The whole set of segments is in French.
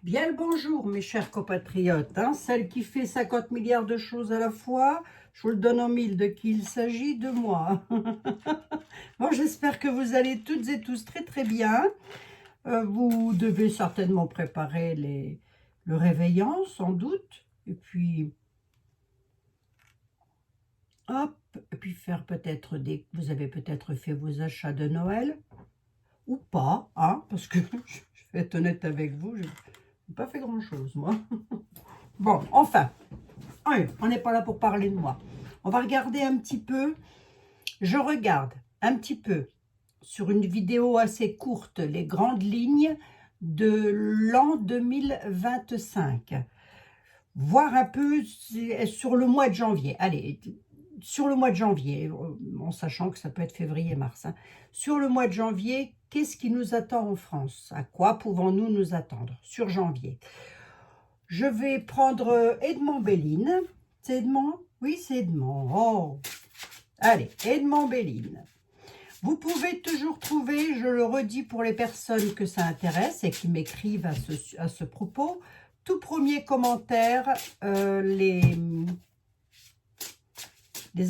Bien le bonjour, mes chers compatriotes, hein, celle qui fait 50 milliards de choses à la fois. Je vous le donne en mille de qui il s'agit, de moi. Bon, j'espère que vous allez toutes et tous très très bien. Vous devez certainement préparer le réveillon, sans doute. Et puis, hop, et puis faire peut-être vous avez peut-être fait vos achats de Noël. Ou pas, hein, parce que je vais être honnête avec vous, je n'ai pas fait grand-chose, moi. Bon, enfin, allez, on n'est pas là pour parler de moi. On va regarder un petit peu. Je regarde un petit peu sur une vidéo assez courte les grandes lignes de l'an 2025. Voir un peu sur le mois de janvier. Allez, sur le mois de janvier, en sachant que ça peut être février-mars. Hein. Sur le mois de janvier, qu'est-ce qui nous attend en France? À quoi pouvons-nous nous attendre sur janvier? Je vais prendre Edmond Belline. C'est Edmond? Oui, c'est Edmond. Oh. Allez, Edmond Belline. Vous pouvez toujours trouver, je le redis pour les personnes que ça intéresse et qui m'écrivent à ce propos, tout premier commentaire, les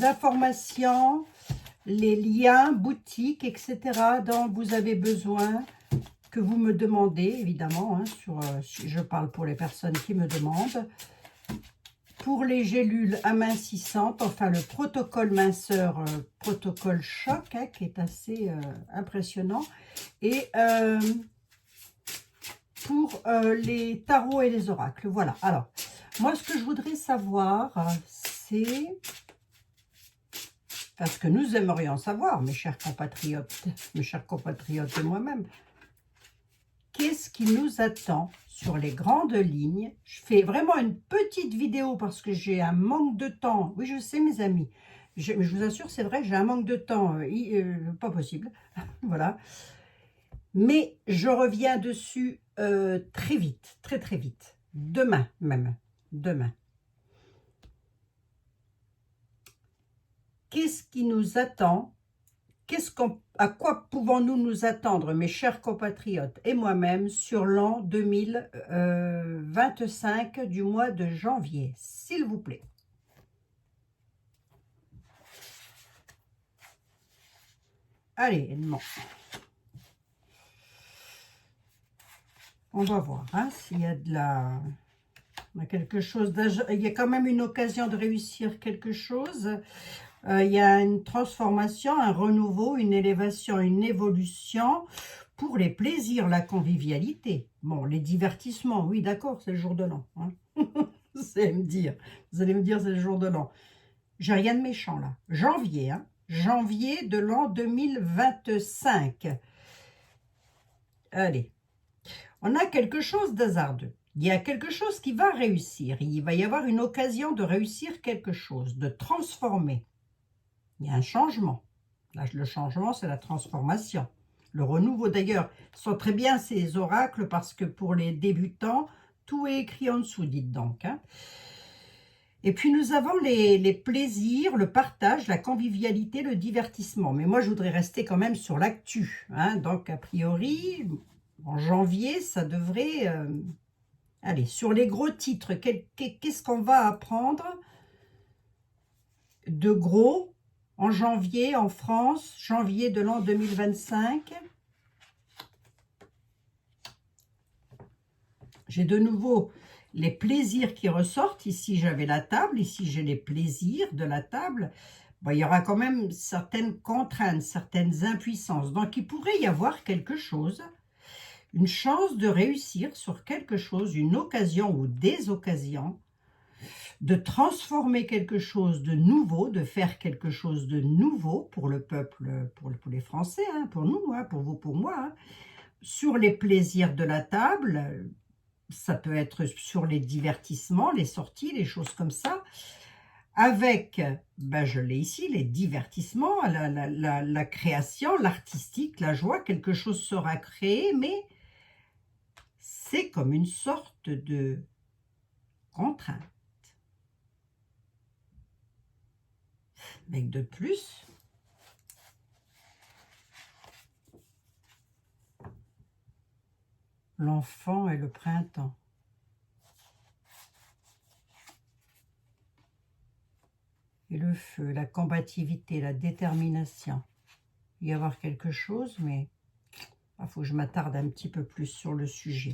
informations, les liens, boutiques, etc. dont vous avez besoin, que vous me demandez, évidemment, hein, je parle pour les personnes qui me demandent. Pour les gélules amincissantes, enfin le protocole minceur, protocole choc, hein, qui est assez impressionnant. Et pour les tarots et les oracles. Voilà. Alors, moi, ce que je voudrais savoir, c'est... Parce que nous aimerions savoir, mes chers compatriotes et moi-même, qu'est-ce qui nous attend sur les grandes lignes? Je fais vraiment une petite vidéo parce que j'ai un manque de temps. Oui, je sais, mes amis. Je vous assure, c'est vrai, j'ai un manque de temps. Pas possible. Voilà. Mais je reviens dessus très vite, très très vite. Demain même. Demain. Qu'est-ce qui nous attend? À quoi pouvons-nous nous attendre, mes chers compatriotes et moi-même, sur l'an 2025 du mois de janvier, s'il vous plaît? Allez, Edmond. On va voir hein, s'il y a quelque chose. Il y a quand même une occasion de réussir quelque chose. Il y a une transformation, un renouveau, une élévation, une évolution pour les plaisirs, la convivialité. Bon, les divertissements, oui, d'accord, c'est le jour de l'an. Hein. Vous allez me dire, c'est le jour de l'an. J'ai rien de méchant là. Janvier, hein. Janvier de l'an 2025. Allez, on a quelque chose d'hasardeux. Il y a quelque chose qui va réussir. Il va y avoir une occasion de réussir quelque chose, de transformer. Il y a un changement. Là, le changement, c'est la transformation. Le renouveau, d'ailleurs, sont très bien ces oracles parce que pour les débutants, tout est écrit en dessous, dites donc. Hein. Et puis, nous avons les plaisirs, le partage, la convivialité, le divertissement. Mais moi, je voudrais rester quand même sur l'actu. Hein. Donc, a priori, en janvier, ça devrait... Allez, sur les gros titres, qu'est-ce qu'on va apprendre de gros en janvier, en France, janvier de l'an 2025. J'ai de nouveau les plaisirs qui ressortent. Ici, j'avais la table. Ici, j'ai les plaisirs de la table. Bon, il y aura quand même certaines contraintes, certaines impuissances. Donc, il pourrait y avoir quelque chose, une chance de réussir sur quelque chose, une occasion ou des occasions, de transformer quelque chose de nouveau, de faire quelque chose de nouveau pour le peuple, pour les Français, hein, pour nous, hein, pour vous, pour moi, hein, sur les plaisirs de la table, ça peut être sur les divertissements, les sorties, les choses comme ça, avec, ben je l'ai ici, les divertissements, la création, l'artistique, la joie, quelque chose sera créé, mais c'est comme une sorte de contrainte. Avec de plus, l'enfant et le printemps. Et le feu, la combativité, la détermination. Il va y avoir quelque chose, mais il faut que je m'attarde un petit peu plus sur le sujet.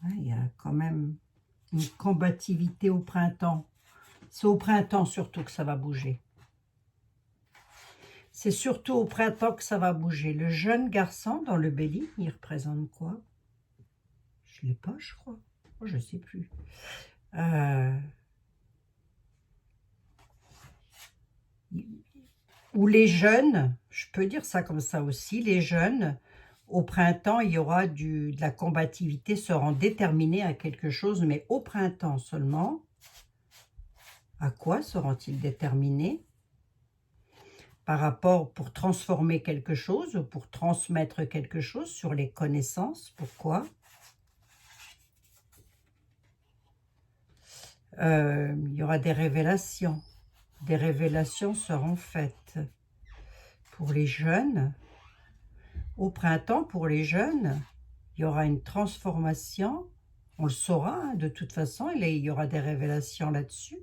Ouais, il y a quand même une combativité au printemps. C'est au printemps surtout que ça va bouger. C'est surtout au printemps que ça va bouger. Le jeune garçon dans le bélier, il représente quoi? Je ne l'ai pas, je crois. Oh, je ne sais plus. Ou les jeunes, je peux dire ça comme ça aussi, les jeunes, au printemps, il y aura de la combativité, seront déterminés à quelque chose, mais au printemps seulement. À quoi seront-ils déterminés? Par rapport pour transformer quelque chose ou pour transmettre quelque chose sur les connaissances. Pourquoi? Il y aura des révélations. Des révélations seront faites. Pour les jeunes, au printemps, pour les jeunes, il y aura une transformation. On le saura, hein, de toute façon, il y aura des révélations là-dessus.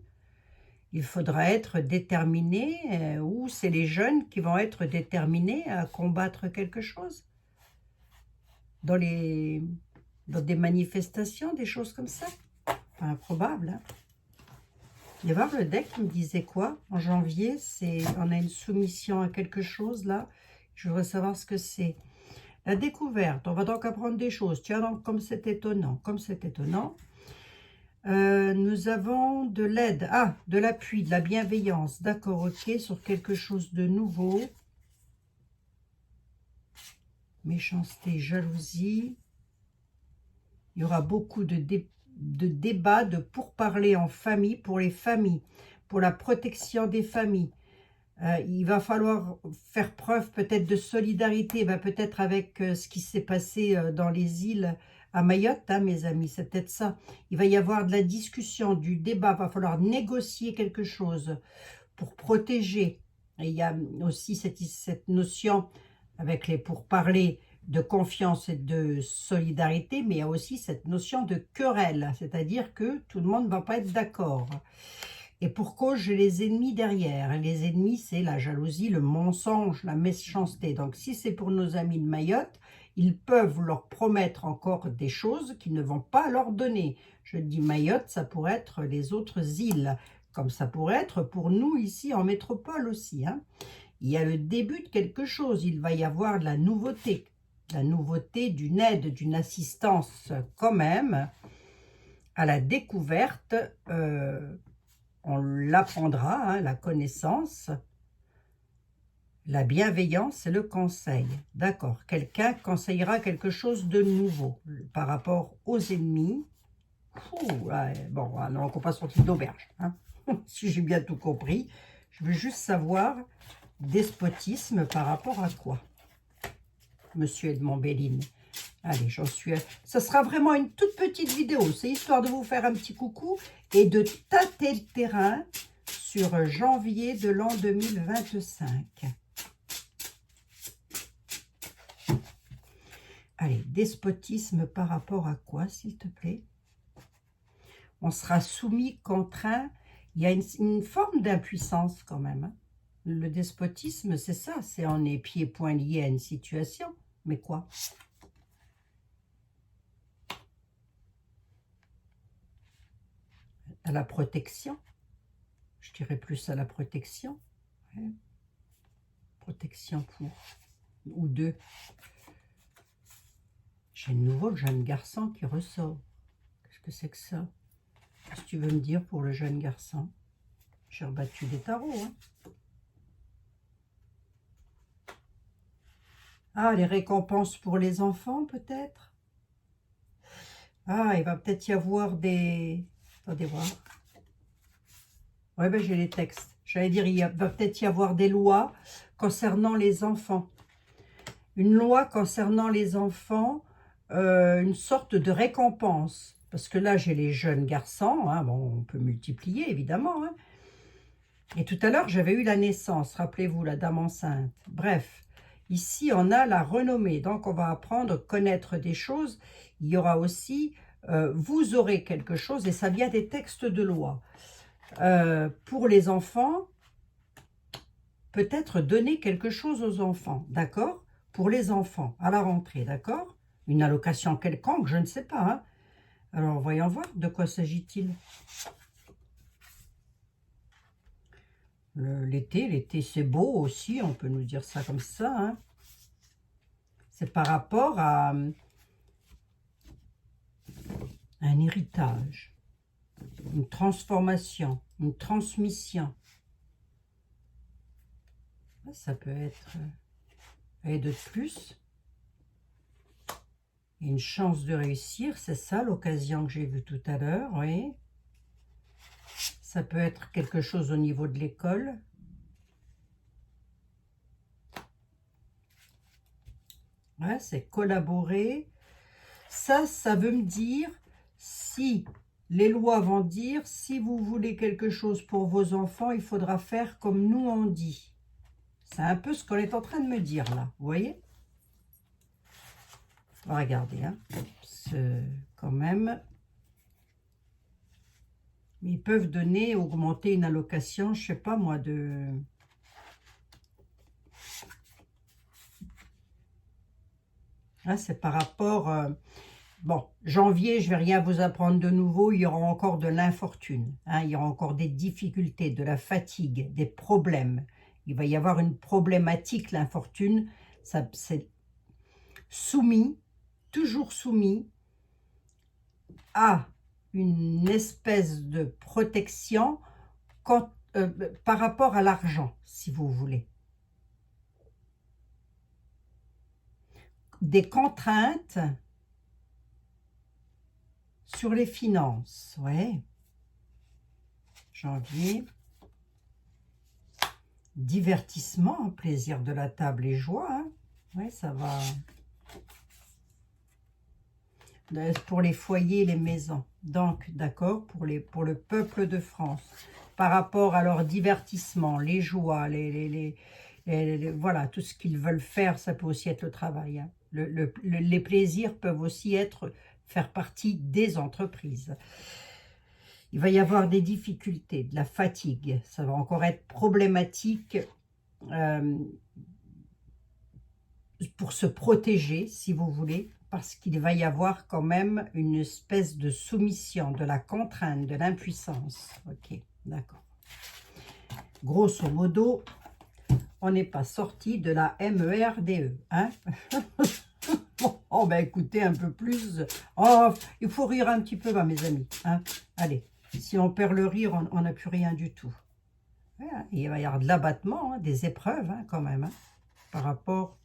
Il faudra être déterminé, ou c'est les jeunes qui vont être déterminés à combattre quelque chose. Dans des manifestations, des choses comme ça. Pas improbable, hein. Il y voir le deck qui me disait quoi? En janvier, on a une soumission à quelque chose là. Je voudrais savoir ce que c'est. La découverte, on va donc apprendre des choses. Tiens donc, comme c'est étonnant, comme c'est étonnant. Nous avons de l'aide, de l'appui, de la bienveillance. D'accord, ok, sur quelque chose de nouveau. Méchanceté, jalousie. Il y aura beaucoup de débats, de pourparlers en famille, pour les familles, pour la protection des familles. Il va falloir faire preuve peut-être de solidarité, peut-être avec ce qui s'est passé dans les îles à Mayotte, hein, mes amis, c'est peut-être ça. Il va y avoir de la discussion, du débat, il va falloir négocier quelque chose pour protéger. Et il y a aussi cette notion avec les pourparlers de confiance et de solidarité, mais il y a aussi cette notion de querelle, c'est-à-dire que tout le monde ne va pas être d'accord. Et pour cause, j'ai les ennemis derrière. Et les ennemis, c'est la jalousie, le mensonge, la méchanceté. Donc, si c'est pour nos amis de Mayotte, ils peuvent leur promettre encore des choses qu'ils ne vont pas leur donner. Je dis Mayotte, ça pourrait être les autres îles, comme ça pourrait être pour nous ici en métropole aussi, hein. Il y a le début de quelque chose, il va y avoir de la nouveauté d'une aide, d'une assistance quand même à la découverte. On l'apprendra, hein, la connaissance, la bienveillance et le conseil. D'accord, quelqu'un conseillera quelque chose de nouveau par rapport aux ennemis. Ouais, bon, alors on passe sur le type d'auberge, hein. Si j'ai bien tout compris, je veux juste savoir despotisme par rapport à quoi, Monsieur Edmond Béline. Allez, j'en suis... Ça sera vraiment une toute petite vidéo. C'est histoire de vous faire un petit coucou et de tâter le terrain sur janvier de l'an 2025. Allez, despotisme par rapport à quoi, s'il te plaît? On sera soumis, contraint. Il y a une forme d'impuissance quand même, hein. Le despotisme, c'est ça. C'est on est pieds et poings liés à une situation. Mais quoi? À la protection. Je dirais plus à la protection. Ouais. Protection pour ou deux. J'ai de nouveau le jeune garçon qui ressort. Qu'est-ce que c'est que ça? Qu'est-ce que tu veux me dire pour le jeune garçon? J'ai rebattu des tarots, hein. Ah, les récompenses pour les enfants, peut-être? Ah, il va peut-être y avoir des... Attendez voir. Ouais, ben j'ai les textes. J'allais dire, il va peut-être y avoir des lois concernant les enfants. Une loi concernant les enfants, une sorte de récompense. Parce que là, j'ai les jeunes garçons, hein, bon, on peut multiplier, évidemment, hein. Et tout à l'heure, j'avais eu la naissance, rappelez-vous, la dame enceinte. Bref, ici, on a la renommée. Donc, on va apprendre, connaître des choses. Il y aura aussi vous aurez quelque chose, et ça vient des textes de loi. Pour les enfants, peut-être donner quelque chose aux enfants, d'accord? Pour les enfants, à la rentrée, d'accord? Une allocation quelconque, je ne sais pas. Hein. Alors, voyons voir, de quoi s'agit-il? L'été c'est beau aussi, on peut nous dire ça comme ça. Hein. C'est par rapport à un héritage, une transformation, une transmission. Ça peut être et de plus, une chance de réussir, c'est ça l'occasion que j'ai vue tout à l'heure, oui. Ça peut être quelque chose au niveau de l'école. Ouais, c'est collaborer. Ça veut me dire, si les lois vont dire, si vous voulez quelque chose pour vos enfants, il faudra faire comme nous on dit. C'est un peu ce qu'on est en train de me dire là, vous voyez? Regardez, hein. C'est quand même... Ils peuvent donner, augmenter une allocation, je sais pas moi, de... Là, c'est par rapport... bon, janvier, je vais rien vous apprendre de nouveau, il y aura encore de l'infortune, hein, il y aura encore des difficultés, de la fatigue, des problèmes. Il va y avoir une problématique, l'infortune, c'est soumis, toujours soumis à une espèce de protection quand, par rapport à l'argent, si vous voulez. Des contraintes sur les finances, ouais. Janvier. Divertissement, plaisir de la table et joie. Hein. Oui, ça va. Pour les foyers, les maisons. Donc, d'accord, pour le peuple de France. Par rapport à leur divertissement, les joies, voilà, tout ce qu'ils veulent faire, ça peut aussi être le travail. Hein. Les plaisirs peuvent aussi faire partie des entreprises. Il va y avoir des difficultés, de la fatigue. Ça va encore être problématique pour se protéger, si vous voulez, parce qu'il va y avoir quand même une espèce de soumission, de la contrainte, de l'impuissance. Ok, d'accord. Grosso modo, on n'est pas sorti de la MERDE. Hein. Oh, ben écoutez, un peu plus. Oh, il faut rire un petit peu, bah, mes amis. Hein. Allez, si on perd le rire, on n'a plus rien du tout. Voilà. Il va y avoir de l'abattement, hein, des épreuves, hein, quand même, hein, par rapport...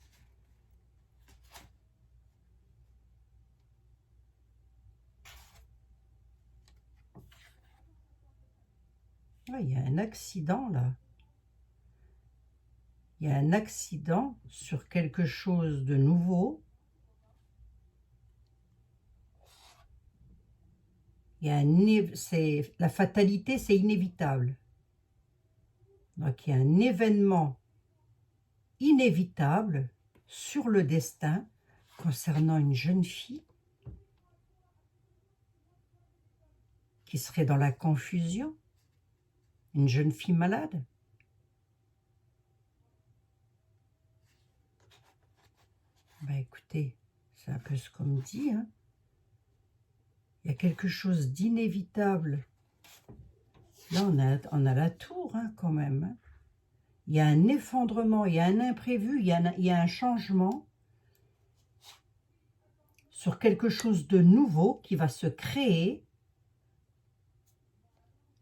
Ah, il y a un accident, là. Il y a un accident sur quelque chose de nouveau. Il y a la fatalité, c'est inévitable. Donc, il y a un événement inévitable sur le destin concernant une jeune fille qui serait dans la confusion, une jeune fille malade. Ben écoutez, c'est un peu ce qu'on me dit. Hein. Il y a quelque chose d'inévitable. Là, on a la tour, hein, quand même. Hein. Il y a un effondrement, il y a un imprévu, il y a un changement sur quelque chose de nouveau qui va se créer.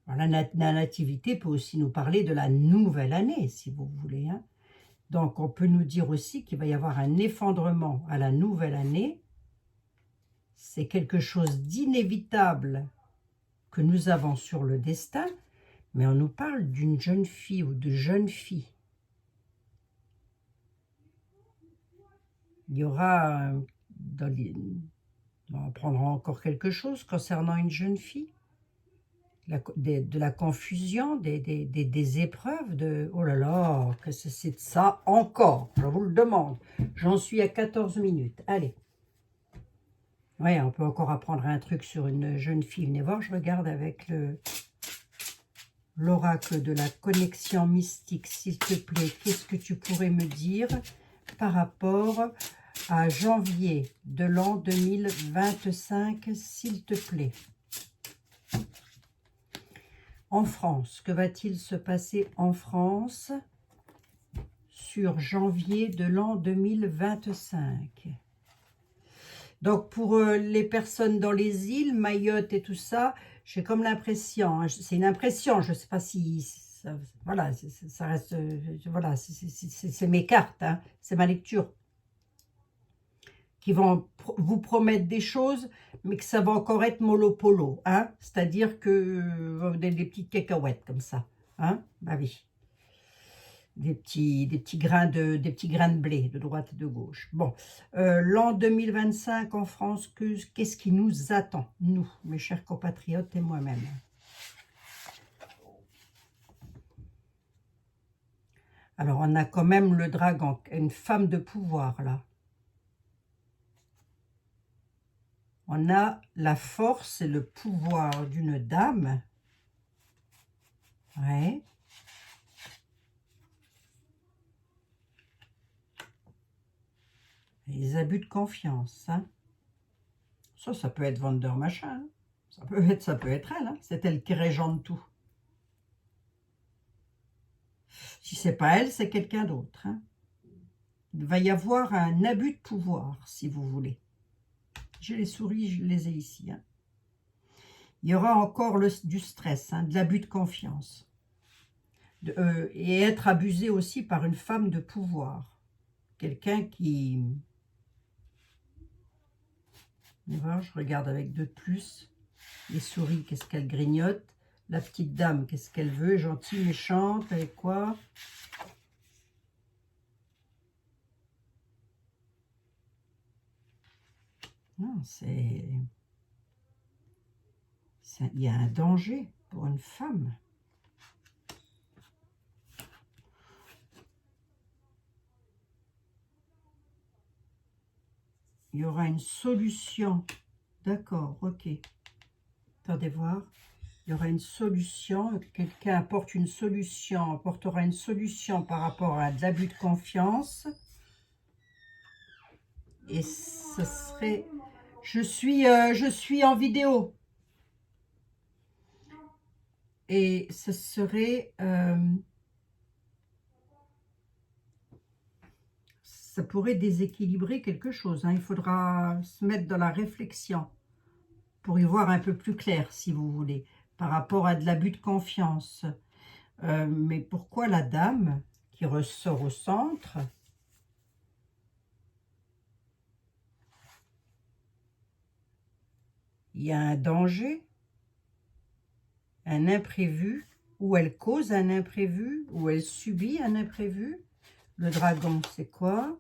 Alors, la nativité peut aussi nous parler de la nouvelle année, si vous voulez. Hein. Donc, on peut nous dire aussi qu'il va y avoir un effondrement à la nouvelle année. C'est quelque chose d'inévitable que nous avons sur le destin, mais on nous parle d'une jeune fille ou de jeunes filles. Il y aura, on prendra encore quelque chose concernant une jeune fille, de la confusion, des épreuves, oh là là, que c'est de ça encore, je vous le demande. J'en suis à 14 minutes, allez. Ouais, on peut encore apprendre un truc sur une jeune fille. Venez voir, je regarde avec l'oracle de la connexion mystique, s'il te plaît. Qu'est-ce que tu pourrais me dire par rapport à janvier de l'an 2025, s'il te plaît? En France, que va-t-il se passer en France sur janvier de l'an 2025? Donc, pour les personnes dans les îles, Mayotte et tout ça, j'ai comme l'impression, hein, c'est une impression, je ne sais pas si... Ça, voilà, ça reste... voilà, c'est mes cartes, hein, c'est ma lecture. Qui vont vous promettre des choses, mais que ça va encore être mollo-polo, hein, c'est-à-dire que des petites cacahuètes comme ça, hein, bah oui. Des petits grains de blé de droite et de gauche. Bon, l'an 2025 en France, qu'est-ce qui nous attend, nous, mes chers compatriotes et moi-même? Alors, on a quand même le dragon, une femme de pouvoir, là. On a la force et le pouvoir d'une dame. Ouais. Les abus de confiance, hein. Ça peut être vendeur machin, hein. Ça peut être elle, hein. C'est elle qui régente tout. Si c'est pas elle, c'est quelqu'un d'autre, hein. Il va y avoir un abus de pouvoir, si vous voulez. J'ai les souris, je les ai ici, hein. Il y aura encore du stress, hein, de l'abus de confiance. Et être abusé aussi par une femme de pouvoir. Quelqu'un qui... Je regarde avec 2 de plus. Les souris, qu'est-ce qu'elles grignotent? La petite dame, qu'est-ce qu'elle veut? Gentille, méchante, avec quoi? Non, c'est... Il y a un danger pour une femme. Il y aura une solution. D'accord, ok. Attendez voir. Il y aura une solution. Quelqu'un apportera une solution par rapport à de l'abus de confiance. Et ce serait... Je suis en vidéo. Et ce serait... ça pourrait déséquilibrer quelque chose, hein. Il faudra se mettre dans la réflexion pour y voir un peu plus clair, si vous voulez, par rapport à de l'abus de confiance. Mais pourquoi la dame qui ressort au centre? Il y a un danger, un imprévu, ou elle cause un imprévu, ou elle subit un imprévu. Le dragon, c'est quoi?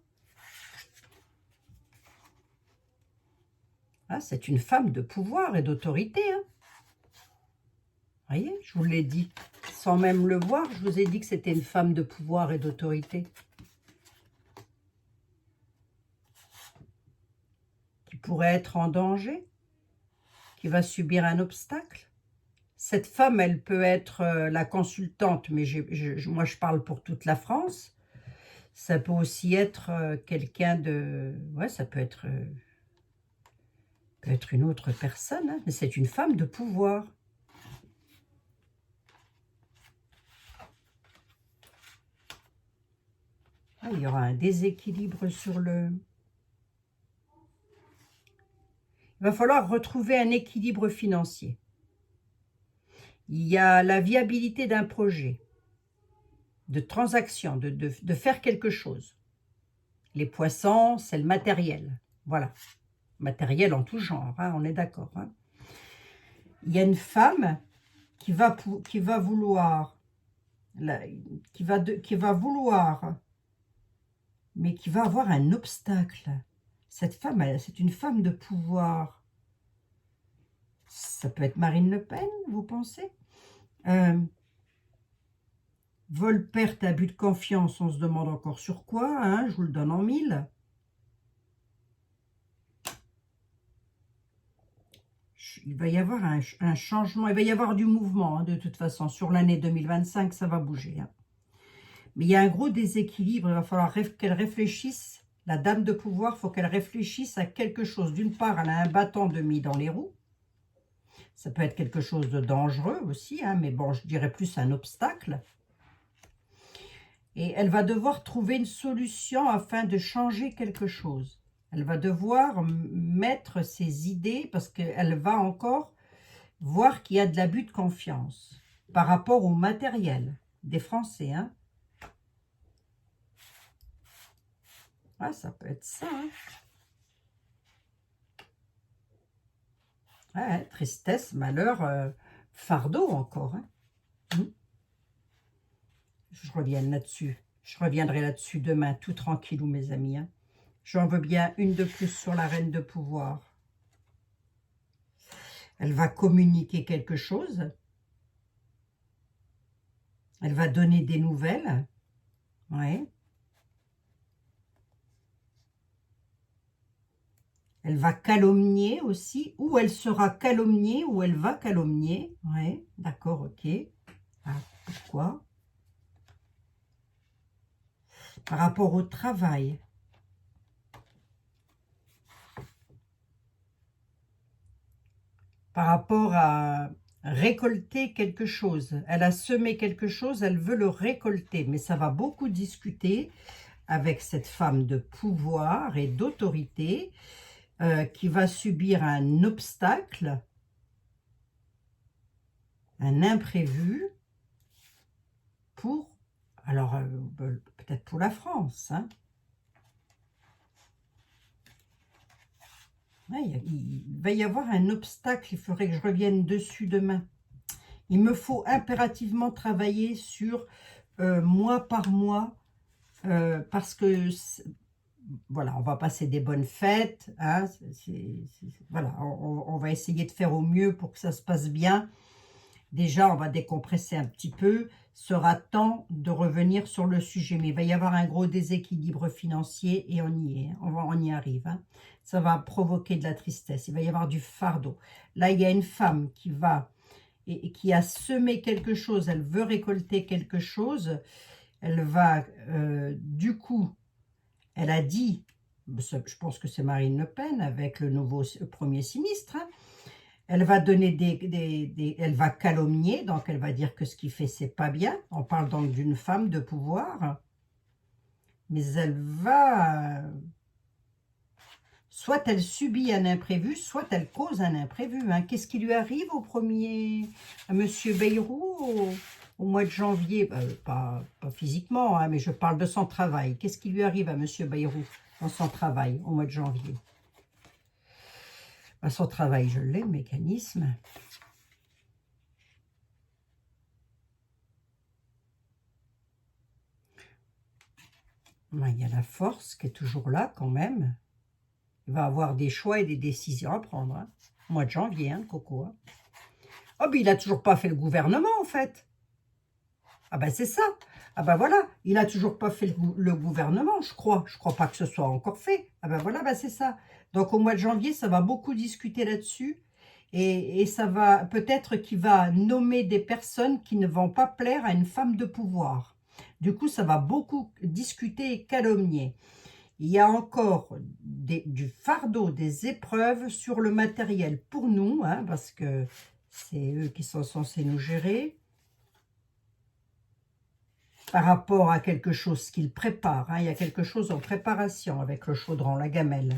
Ah, c'est une femme de pouvoir et d'autorité, hein. Voyez, je vous l'ai dit. Sans même le voir, je vous ai dit que c'était une femme de pouvoir et d'autorité. Qui pourrait être en danger, qui va subir un obstacle. Cette femme, elle peut être la consultante, mais moi je parle pour toute la France. Ça peut aussi être quelqu'un de... Ouais, ça peut être une autre personne, hein, mais c'est une femme de pouvoir. Ah, il y aura un déséquilibre sur le... Il va falloir retrouver un équilibre financier. Il y a la viabilité d'un projet, de transaction, de faire quelque chose. Les poissons, c'est le matériel. Voilà. Matériel en tout genre, hein, on est d'accord, hein. Il y a une femme qui va vouloir, mais qui va avoir un obstacle. Cette femme, c'est une femme de pouvoir. Ça peut être Marine Le Pen, vous pensez? Vol, perte, abus de confiance, on se demande encore sur quoi, hein, je vous le donne en 1000. il va y avoir un changement, il va y avoir du mouvement, hein, de toute façon. Sur l'année 2025, ça va bouger. Hein. Mais il y a un gros déséquilibre, il va falloir qu'elle réfléchisse. La dame de pouvoir, il faut qu'elle réfléchisse à quelque chose. D'une part, elle a un bâton de mis dans les roues. Ça peut être quelque chose de dangereux aussi, hein, mais bon, je dirais plus un obstacle. Et elle va devoir trouver une solution afin de changer quelque chose. Elle va devoir mettre ses idées parce qu'elle va encore voir qu'il y a de l'abus de confiance par rapport au matériel des Français. Hein. Ah, ça peut être ça. Hein. Ouais, tristesse, malheur, fardeau encore. Hein. Je reviens là-dessus. Je reviendrai là-dessus demain, tout tranquillou, mes amis. Hein. J'en veux bien une de plus sur la reine de pouvoir. Elle va communiquer quelque chose. Elle va donner des nouvelles. Ouais. Elle va calomnier aussi. Ou elle sera calomniée, ou elle va calomnier. Ouais, d'accord, ok. Ah, pourquoi? Par rapport au travail. Par rapport à récolter quelque chose. Elle a semé quelque chose, elle veut le récolter. Mais ça va beaucoup discuter avec cette femme de pouvoir et d'autorité qui va subir un obstacle, un imprévu pour, alors peut-être pour la France. Hein. Ouais, il va y avoir un obstacle, il faudrait que je revienne dessus demain. Il me faut impérativement travailler sur mois par mois, parce que, voilà, on va passer des bonnes fêtes, hein, voilà, on va essayer de faire au mieux pour que ça se passe bien. Déjà, on va décompresser un petit peu, sera temps de revenir sur le sujet, mais il va y avoir un gros déséquilibre financier et on y est, on y arrive. Hein. Ça va provoquer de la tristesse, il va y avoir du fardeau. Là, il y a une femme qui va et qui a semé quelque chose, elle veut récolter quelque chose, elle va, du coup, elle a dit, je pense que c'est Marine Le Pen avec le nouveau premier ministre, hein, elle va donner elle va calomnier, donc elle va dire que ce qu'il fait, c'est pas bien. On parle donc d'une femme de pouvoir, mais elle va, soit elle subit un imprévu, soit elle cause un imprévu. Hein. Qu'est-ce qui lui arrive à Monsieur Bayrou au mois de janvier? Pas physiquement, hein, mais je parle de son travail. Qu'est-ce qui lui arrive à Monsieur Bayrou dans son travail au mois de janvier? Son travail, je l'ai, le mécanisme. Il y a la force qui est toujours là quand même. Il va avoir des choix et des décisions à prendre. Hein. Au mois de janvier, hein, Coco. Hein. Oh, ben il n'a toujours pas fait le gouvernement, en fait. Ah ben c'est ça. Ah ben voilà, il n'a toujours pas fait le gouvernement, je crois. Je ne crois pas que ce soit encore fait. Ah ben voilà, ben c'est ça. Donc au mois de janvier, ça va beaucoup discuter là-dessus. Et ça va, peut-être qu'il va nommer des personnes qui ne vont pas plaire à une femme de pouvoir. Du coup, ça va beaucoup discuter et calomnier. Il y a encore du fardeau, des épreuves sur le matériel pour nous, hein, parce que c'est eux qui sont censés nous gérer. Par rapport à quelque chose qu'ils préparent. Hein, il y a quelque chose en préparation avec le chaudron, la gamelle.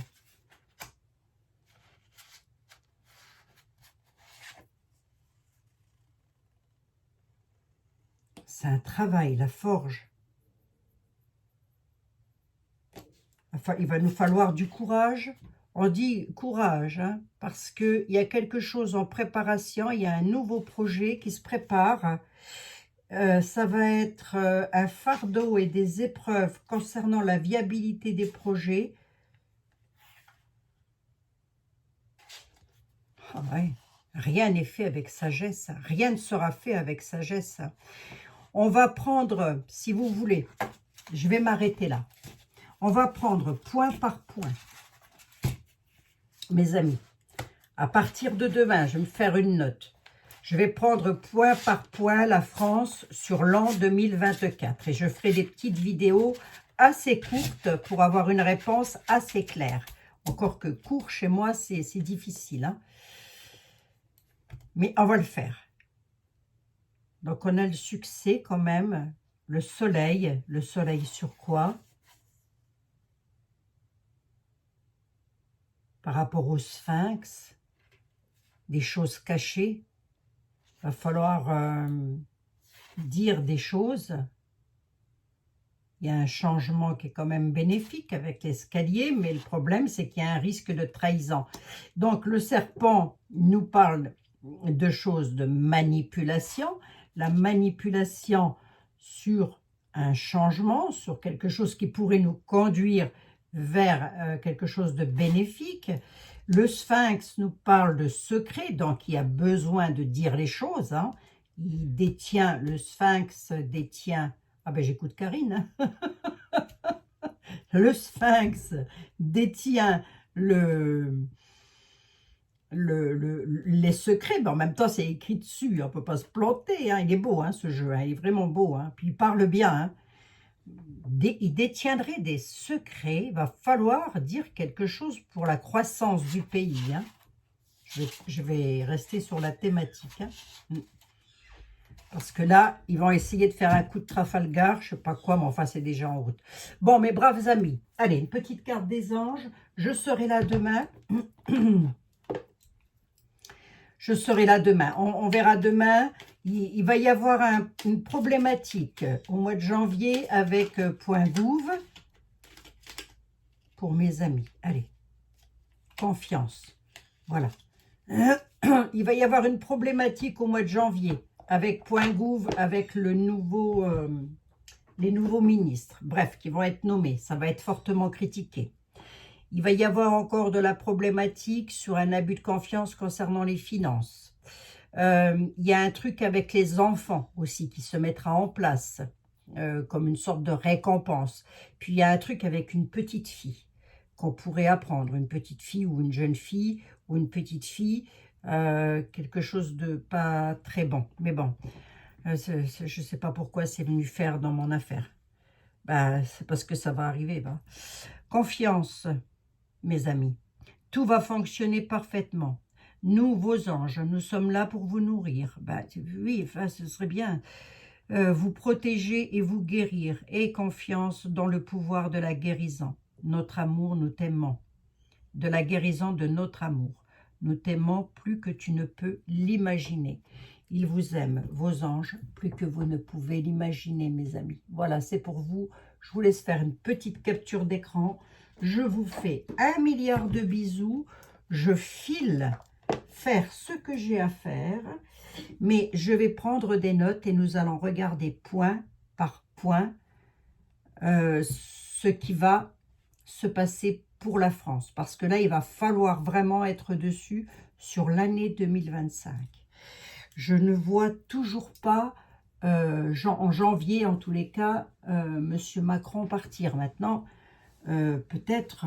C'est un travail, la forge. Enfin, il va nous falloir du courage. On dit courage, hein, parce qu'il y a quelque chose en préparation. Il y a un nouveau projet qui se prépare. Ça va être un fardeau et des épreuves concernant la viabilité des projets. Ah ouais. Rien n'est fait avec sagesse. Rien ne sera fait avec sagesse. On va prendre, si vous voulez, je vais m'arrêter là. On va prendre point par point, mes amis. À partir de demain, je vais me faire une note. Je vais prendre point par point la France sur l'an 2024 et je ferai des petites vidéos assez courtes pour avoir une réponse assez claire. Encore que court chez moi, c'est difficile, hein. Mais on va le faire. Donc on a le succès quand même, le soleil sur quoi? Par rapport au sphinx, des choses cachées. Il va falloir dire des choses. Il y a un changement qui est quand même bénéfique avec l'escalier, mais le problème, c'est qu'il y a un risque de trahison. Donc, le serpent nous parle de choses de manipulation. La manipulation sur un changement, sur quelque chose qui pourrait nous conduire vers quelque chose de bénéfique. Le sphinx nous parle de secret, donc il y a besoin de dire les choses, hein. Le sphinx détient... Ah ben j'écoute Karine. Le sphinx détient les secrets, mais en même temps c'est écrit dessus, on ne peut pas se planter, hein. Il est beau, hein, ce jeu, hein. Il est vraiment beau, hein. Puis il parle bien, hein. Il détiendrait des secrets, il va falloir dire quelque chose pour la croissance du pays, hein. Je vais rester sur la thématique, hein. Parce que là, ils vont essayer de faire un coup de Trafalgar, je ne sais pas quoi, mais enfin, c'est déjà en route. Bon, mes braves amis, allez, une petite carte des anges. Je serai là demain. Je serai là demain. On verra demain. Il va y avoir une problématique au mois de janvier avec Point Gouv pour mes amis. Allez, confiance. Voilà. Il va y avoir une problématique au mois de janvier avec Point Gouv, avec les nouveaux ministres, bref, qui vont être nommés. Ça va être fortement critiqué. Il va y avoir encore de la problématique sur un abus de confiance concernant les finances. Il y a un truc avec les enfants aussi qui se mettra en place, comme une sorte de récompense. Puis il y a un truc avec une petite fille qu'on pourrait apprendre, une petite fille ou une jeune fille ou une petite fille, quelque chose de pas très bon. Mais bon, je ne sais pas pourquoi c'est venu faire dans mon affaire. Ben, c'est parce que ça va arriver. Ben. Confiance, mes amis. Tout va fonctionner parfaitement. Nous, vos anges, nous sommes là pour vous nourrir. Ben, oui, enfin, ce serait bien. Vous protéger et vous guérir. Et confiance dans le pouvoir de la guérison. Notre amour, nous t'aimons. De la guérison de notre amour. Nous t'aimons plus que tu ne peux l'imaginer. Ils vous aiment, vos anges, plus que vous ne pouvez l'imaginer, mes amis. Voilà, c'est pour vous. Je vous laisse faire une petite capture d'écran. Je vous fais 1 milliard de bisous. Je file faire ce que j'ai à faire. Mais je vais prendre des notes et nous allons regarder point par point ce qui va se passer pour la France. Parce que là, il va falloir vraiment être dessus sur l'année 2025. Je ne vois toujours pas, en janvier en tous les cas, M. Macron partir. Maintenant, peut-être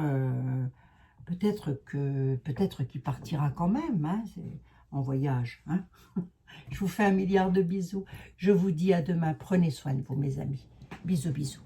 qu'il partira quand même, hein, en voyage. Hein. Je vous fais 1 milliard de bisous. Je vous dis à demain. Prenez soin de vous, mes amis. Bisous, bisous.